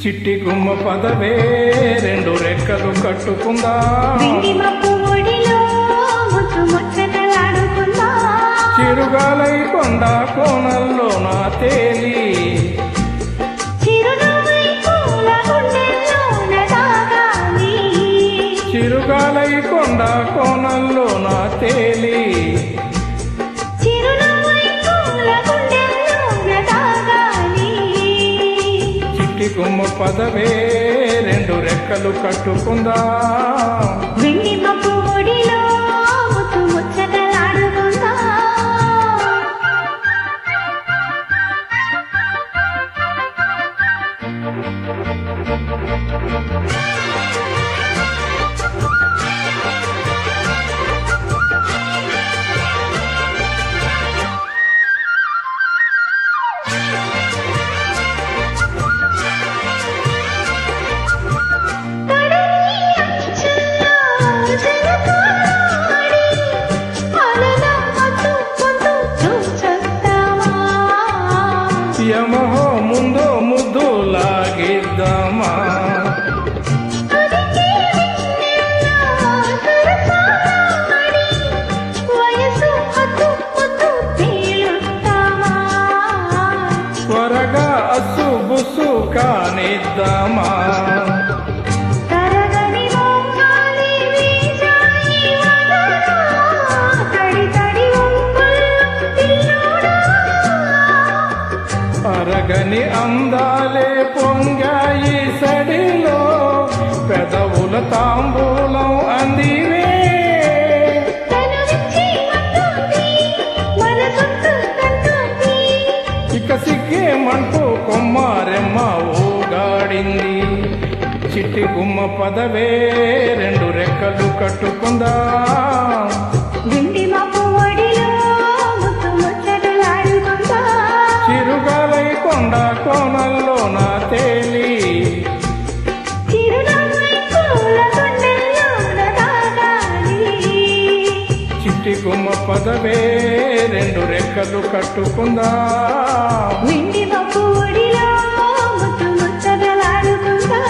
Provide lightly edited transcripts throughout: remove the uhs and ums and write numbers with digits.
చిట్టి గుమ్మ పదవే రెండు రెక్కలు కట్టుకుందా, చిరుగాలై కొండ కోనల్లో నా తేలి, చిరుగాలై కొండ కోనల్లో నా తేలి, చిట్టి గుమ్మ పదవే రెండు రెక్కలు కట్టుకుందా, వెండి మప్పు ఒడిలో ముత్తు ముచ్చటలాడుకుందా. యమహో ముందో ముద్దు లాగిద్దామా, త్వరగా అస్సు బుస్సు కానిద్దామా, అరగని అందాలే పొంగాయి సడిలో, పెదవుల తాంబూలం అందివే, ఇక సిగ్గేమంటూ కొమ్మారెమ్మ ఊగాడింది. చిట్టి గుమ్మ పదవే రెండు రెక్కలు కట్టుకుందా, చిరుగాలై కొండ కోనల్లో నా తేలి, చిట్టి గుమ్మ పదవే రెండు రెక్కలు కట్టుకుందా, వెండి మప్పు ఒడిలో ముత్తు ముచ్చటలాడుకుందా.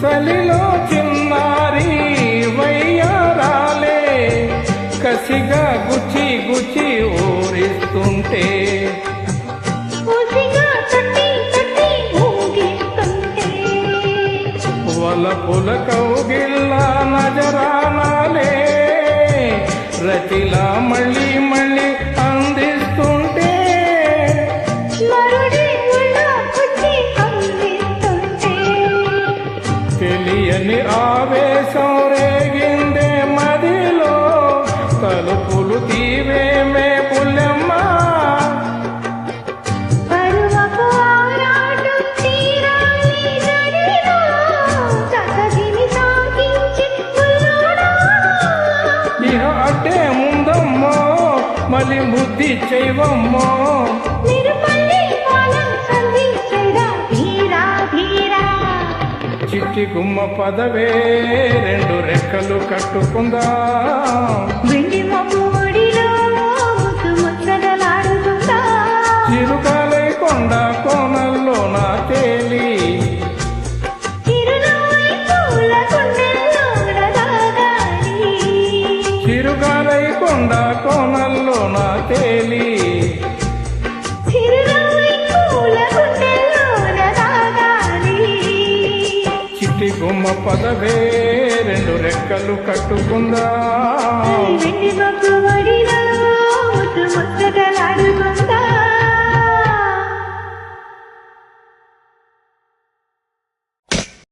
చలిలో చిన్నారి వయ్యారాలే కసిగా గుచ్చి గుచ్చి ఊరిస్తుంటే, వలపుల కౌగిళ్ళ నజరానాలే రతిలా మళ్ళీ మళ్ళీ అందిస్తుంటే, తెలియని ఆవేశం రేగిందే మదిలో, తలుపులు తీవేమే పుల్లెమ్మ, ఇహ అడ్డే ముందమ్మో మళ్ళీ బుద్ధి చేయవమ్మో, చిట్టి గుమ్మ పదవే రెండు రెక్కలు కట్టుకుందా, వెండి మప్పు ఒడిలో ముత్తు ముచ్చటలాడుకుందా. చిరుగాలై కొండ కోనల్లో నా తేలి, చిరుగాలై కొండ కోనల్లో నా తేలి, చిట్టి గుమ్మ పదవే రెండు రెక్కలు కట్టుకుందా.